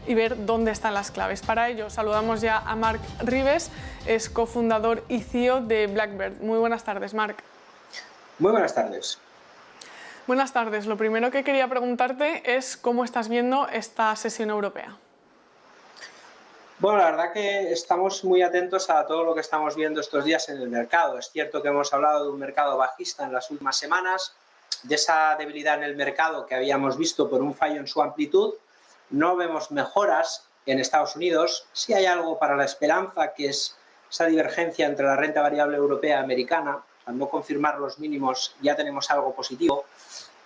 y ver dónde están las claves. Para ello saludamos ya a Marc Ribes, es cofundador y CEO de Blackbird. Muy buenas tardes, Marc. Muy buenas tardes. Buenas tardes. Lo primero que quería preguntarte es cómo estás viendo esta sesión europea. Bueno, la verdad que estamos muy atentos a todo lo que estamos viendo estos días en el mercado. Es cierto que hemos hablado de un mercado bajista en las últimas semanas, de esa debilidad en el mercado que habíamos visto por un fallo en su amplitud. No vemos mejoras en Estados Unidos. Sí hay algo para la esperanza, que es esa divergencia entre la renta variable europea y americana. Al no confirmar los mínimos ya tenemos algo positivo.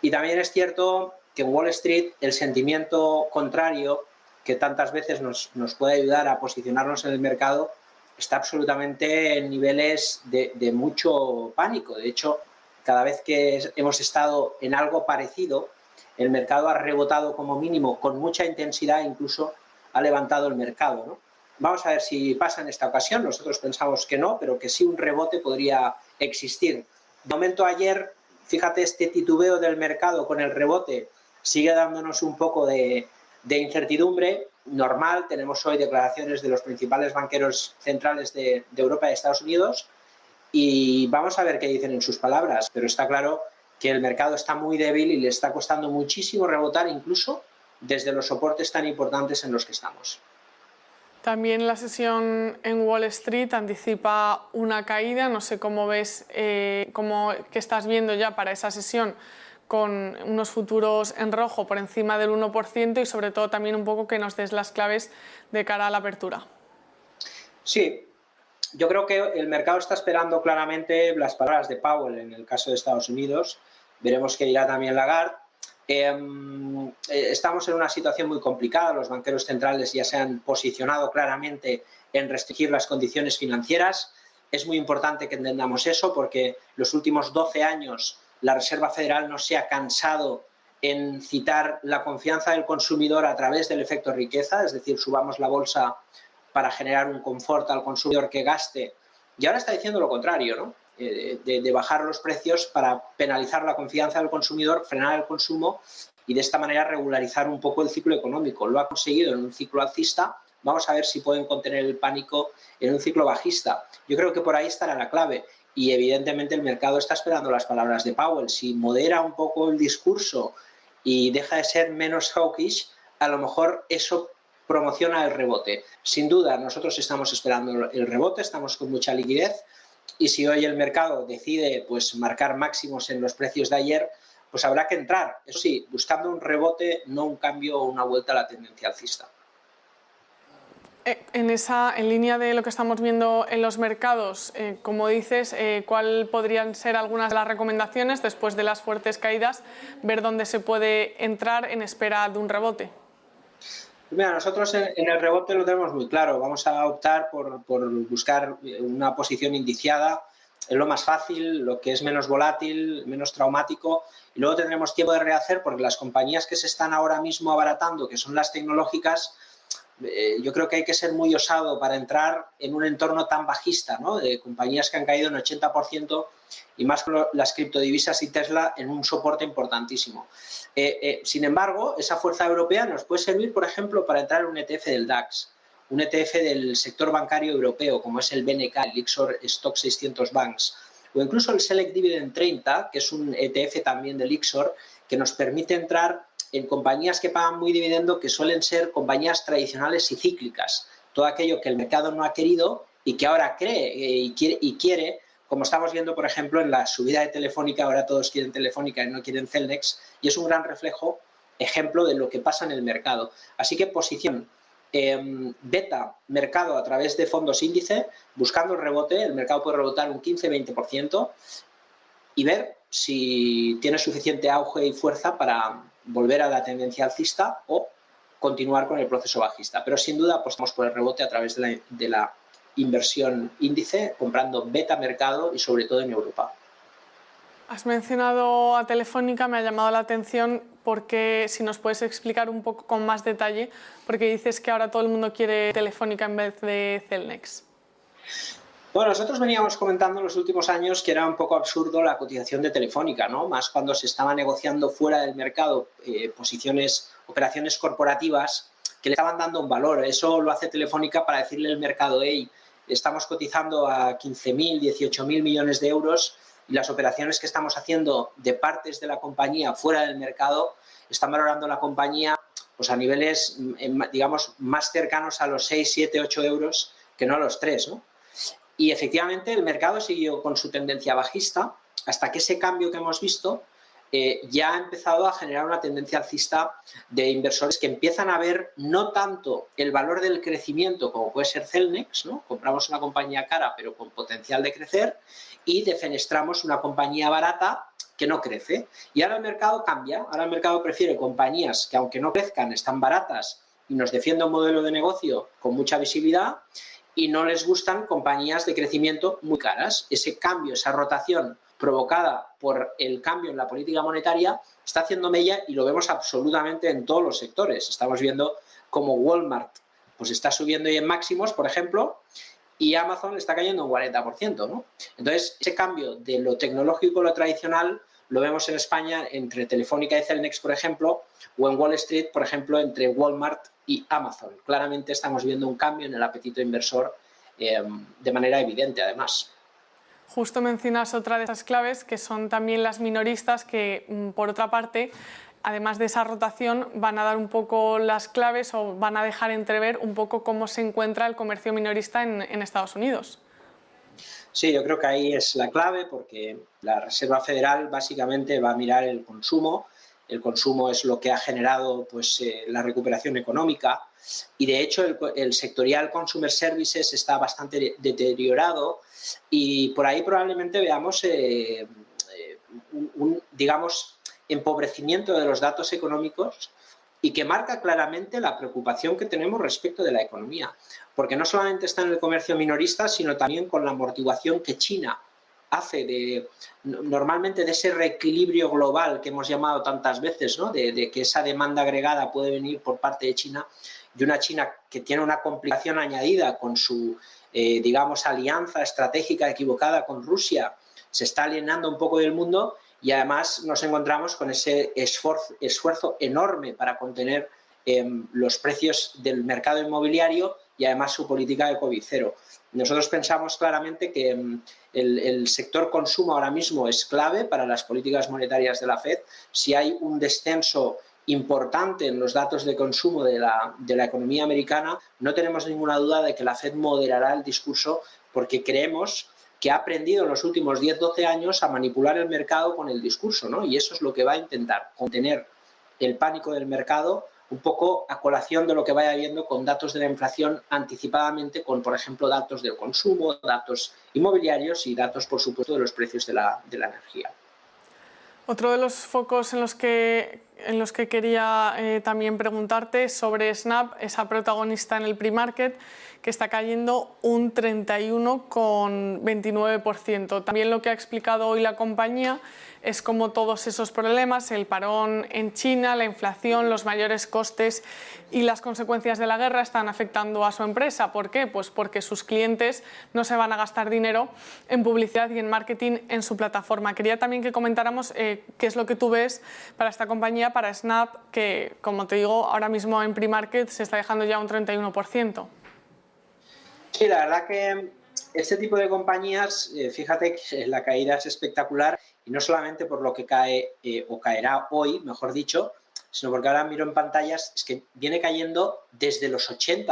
Y también es cierto que en Wall Street el sentimiento contrario, que tantas veces nos puede ayudar a posicionarnos en el mercado, está absolutamente en niveles de mucho pánico. De hecho, cada vez que hemos estado en algo parecido, el mercado ha rebotado como mínimo con mucha intensidad, incluso ha levantado el mercado, ¿no? Vamos a ver si pasa en esta ocasión. Nosotros pensamos que no, pero que sí un rebote podría existir. De momento ayer, fíjate, este titubeo del mercado con el rebote sigue dándonos un poco de incertidumbre normal. Tenemos hoy declaraciones de los principales banqueros centrales de Europa y de Estados Unidos y vamos a ver qué dicen en sus palabras, pero está claro que el mercado está muy débil y le está costando muchísimo rebotar, incluso desde los soportes tan importantes en los que estamos. También la sesión en Wall Street anticipa una caída. No sé cómo ves, qué estás viendo ya para esa sesión, con unos futuros en rojo por encima del 1% y sobre todo también un poco que nos des las claves de cara a la apertura. Sí, yo creo que el mercado está esperando claramente las palabras de Powell en el caso de Estados Unidos. Veremos qué dirá también Lagarde. Estamos en una situación muy complicada. Los banqueros centrales ya se han posicionado claramente en restringir las condiciones financieras. Es muy importante que entendamos eso, porque los últimos 12 años la Reserva Federal no se ha cansado en citar la confianza del consumidor a través del efecto riqueza, es decir, subamos la bolsa para generar un confort al consumidor que gaste. Y ahora está diciendo lo contrario, ¿no? De bajar los precios para penalizar la confianza del consumidor, frenar el consumo y de esta manera regularizar un poco el ciclo económico. Lo ha conseguido en un ciclo alcista. Vamos a ver si pueden contener el pánico en un ciclo bajista. Yo creo que por ahí estará la clave. Y evidentemente el mercado está esperando las palabras de Powell. Si modera un poco el discurso y deja de ser menos hawkish, a lo mejor eso promociona el rebote. Sin duda, nosotros estamos esperando el rebote, estamos con mucha liquidez y si hoy el mercado decide pues marcar máximos en los precios de ayer, pues habrá que entrar. Eso sí, buscando un rebote, no un cambio o una vuelta a la tendencia alcista. En línea de lo que estamos viendo en los mercados, como dices, ¿cuál podrían ser algunas de las recomendaciones después de las fuertes caídas? Ver dónde se puede entrar en espera de un rebote. Mira, nosotros en el rebote lo tenemos muy claro. Vamos a optar por buscar una posición indiciada. Es lo más fácil, lo que es menos volátil, menos traumático. Y luego tendremos tiempo de rehacer, porque las compañías que se están ahora mismo abaratando, que son las tecnológicas, yo creo que hay que ser muy osado para entrar en un entorno tan bajista, ¿no? De compañías que han caído en 80% y más con las criptodivisas y Tesla en un soporte importantísimo. Sin embargo, esa fuerza europea nos puede servir, por ejemplo, para entrar en un ETF del DAX, un ETF del sector bancario europeo, como es el BNK, el Lyxor Stock 600 Banks, o incluso el Select Dividend 30, que es un ETF también del Lyxor, que nos permite entrar en compañías que pagan muy dividendo, que suelen ser compañías tradicionales y cíclicas. Todo aquello que el mercado no ha querido y que ahora cree y quiere, como estamos viendo, por ejemplo, en la subida de Telefónica. Ahora todos quieren Telefónica y no quieren Cellnex, y es un gran reflejo, ejemplo de lo que pasa en el mercado. Así que posición beta mercado a través de fondos índice, buscando el rebote. El mercado puede rebotar un 15-20% y ver si tiene suficiente auge y fuerza para volver a la tendencia alcista o continuar con el proceso bajista. Pero sin duda apostamos por el rebote a través de la inversión índice, comprando beta mercado y sobre todo en Europa. Has mencionado a Telefónica, me ha llamado la atención porque si nos puedes explicar un poco con más detalle, porque dices que ahora todo el mundo quiere Telefónica en vez de Cellnex. Bueno, nosotros veníamos comentando en los últimos años que era un poco absurdo la cotización de Telefónica, ¿no? Más cuando se estaba negociando fuera del mercado operaciones corporativas que le estaban dando un valor. Eso lo hace Telefónica para decirle al mercado, hey, estamos cotizando a 15.000, 18.000 millones de euros y las operaciones que estamos haciendo de partes de la compañía fuera del mercado están valorando la compañía pues, a niveles, digamos, más cercanos a los 6, 7, 8 euros que no a los 3, ¿no? Y efectivamente el mercado siguió con su tendencia bajista hasta que ese cambio que hemos visto ya ha empezado a generar una tendencia alcista de inversores que empiezan a ver no tanto el valor del crecimiento como puede ser Cellnex, ¿no? Compramos una compañía cara pero con potencial de crecer y defenestramos una compañía barata que no crece. Y ahora el mercado cambia, ahora el mercado prefiere compañías que aunque no crezcan están baratas y nos defiende un modelo de negocio con mucha visibilidad y no les gustan compañías de crecimiento muy caras. Ese cambio, esa rotación provocada por el cambio en la política monetaria está haciendo mella y lo vemos absolutamente en todos los sectores. Estamos viendo como Walmart pues está subiendo y en máximos, por ejemplo, y Amazon está cayendo un 40%, ¿no? Entonces, ese cambio de lo tecnológico a lo tradicional lo vemos en España entre Telefónica y Cellnex, por ejemplo, o en Wall Street, por ejemplo, entre Walmart y Amazon. Claramente estamos viendo un cambio en el apetito inversor de manera evidente, además. Justo mencionas otra de esas claves, que son también las minoristas, que por otra parte, además de esa rotación, van a dar un poco las claves o van a dejar entrever un poco cómo se encuentra el comercio minorista en Estados Unidos. Sí, yo creo que ahí es la clave porque la Reserva Federal básicamente va a mirar el consumo. El consumo es lo que ha generado pues, la recuperación económica y de hecho el sectorial Consumer Services está bastante deteriorado y por ahí probablemente veamos un, digamos, empobrecimiento de los datos económicos y que marca claramente la preocupación que tenemos respecto de la economía. Porque no solamente está en el comercio minorista, sino también con la amortiguación que China hace normalmente de ese reequilibrio global que hemos llamado tantas veces, ¿no? de que esa demanda agregada puede venir por parte de China y una China que tiene una complicación añadida con su, digamos, alianza estratégica equivocada con Rusia, se está alienando un poco del mundo y además nos encontramos con ese esfuerzo enorme para contener los precios del mercado inmobiliario y además su política de COVID cero. Nosotros pensamos claramente que el sector consumo ahora mismo es clave para las políticas monetarias de la FED. Si hay un descenso importante en los datos de consumo de la economía americana, no tenemos ninguna duda de que la FED moderará el discurso porque creemos que ha aprendido en los últimos 10-12 años a manipular el mercado con el discurso, ¿no? Y eso es lo que va a intentar, contener el pánico del mercado un poco a colación de lo que vaya viendo con datos de la inflación anticipadamente, con, por ejemplo, datos del consumo, datos inmobiliarios y datos, por supuesto, de los precios de la energía. Otro de los focos en los que quería también preguntarte es sobre Snap, esa protagonista en el pre-market, que está cayendo un 31,29%. También lo que ha explicado hoy la compañía es cómo todos esos problemas, el parón en China, la inflación, los mayores costes y las consecuencias de la guerra están afectando a su empresa. ¿Por qué? Pues porque sus clientes no se van a gastar dinero en publicidad y en marketing en su plataforma. Quería también que comentáramos qué es lo que tú ves para esta compañía, para Snap, que, como te digo, ahora mismo en pre-market se está dejando ya un 31%. Sí, la verdad que este tipo de compañías, fíjate que la caída es espectacular y no solamente por lo que cae o caerá hoy, mejor dicho, sino porque ahora miro en pantallas, es que viene cayendo desde los $80,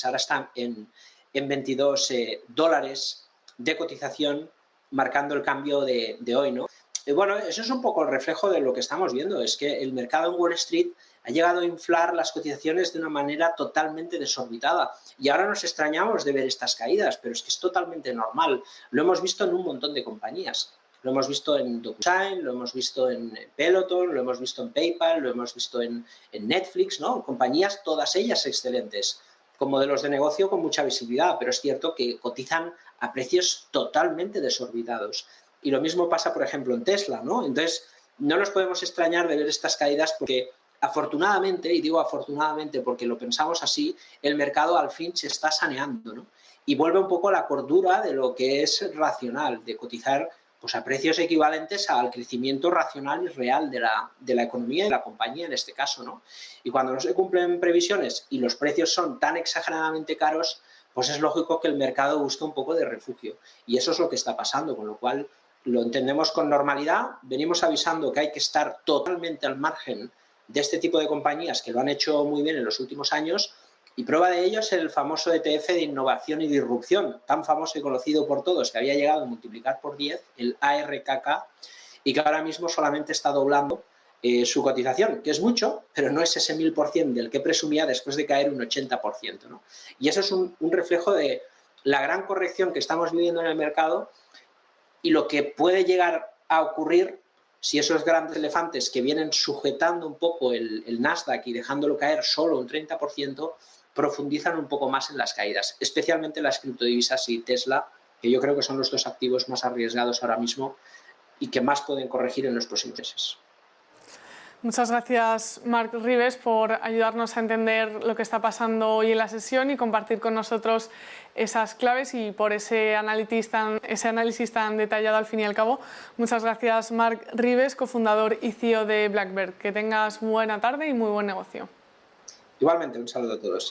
ahora están en $22 de cotización, marcando el cambio de hoy, ¿no? Bueno, eso es un poco el reflejo de lo que estamos viendo, es que el mercado en Wall Street ha llegado a inflar las cotizaciones de una manera totalmente desorbitada y ahora nos extrañamos de ver estas caídas, pero es que es totalmente normal. Lo hemos visto en un montón de compañías. Lo hemos visto en DocuSign, lo hemos visto en Peloton, lo hemos visto en PayPal, lo hemos visto en Netflix, ¿no? Compañías, todas ellas excelentes, con modelos de negocio con mucha visibilidad, pero es cierto que cotizan a precios totalmente desorbitados. Y lo mismo pasa, por ejemplo, en Tesla, ¿no? Entonces, no nos podemos extrañar de ver estas caídas porque, afortunadamente, y digo afortunadamente porque lo pensamos así, el mercado al fin se está saneando, ¿no? Y vuelve un poco a la cordura de lo que es racional, de cotizar pues a precios equivalentes al crecimiento racional y real de la economía y de la compañía en este caso, ¿no? Y cuando no se cumplen previsiones y los precios son tan exageradamente caros, pues es lógico que el mercado busque un poco de refugio. Y eso es lo que está pasando, con lo cual lo entendemos con normalidad. Venimos avisando que hay que estar totalmente al margen de este tipo de compañías que lo han hecho muy bien en los últimos años, y prueba de ello es el famoso ETF de innovación y disrupción, tan famoso y conocido por todos, que había llegado a multiplicar por 10, el ARKK, y que ahora mismo solamente está doblando su cotización, que es mucho, pero no es ese 1000% del que presumía después de caer un 80%, ¿no? Y eso es un reflejo de la gran corrección que estamos viviendo en el mercado y lo que puede llegar a ocurrir si esos grandes elefantes que vienen sujetando un poco el Nasdaq y dejándolo caer solo un 30%, profundizan un poco más en las caídas, especialmente las criptodivisas y Tesla, que yo creo que son los dos activos más arriesgados ahora mismo y que más pueden corregir en los próximos meses. Muchas gracias, Marc Ribes, por ayudarnos a entender lo que está pasando hoy en la sesión y compartir con nosotros esas claves y por ese análisis tan detallado al fin y al cabo. Muchas gracias, Marc Ribes, cofundador y CEO de Blackbird. Que tengas buena tarde y muy buen negocio. Igualmente, un saludo a todos.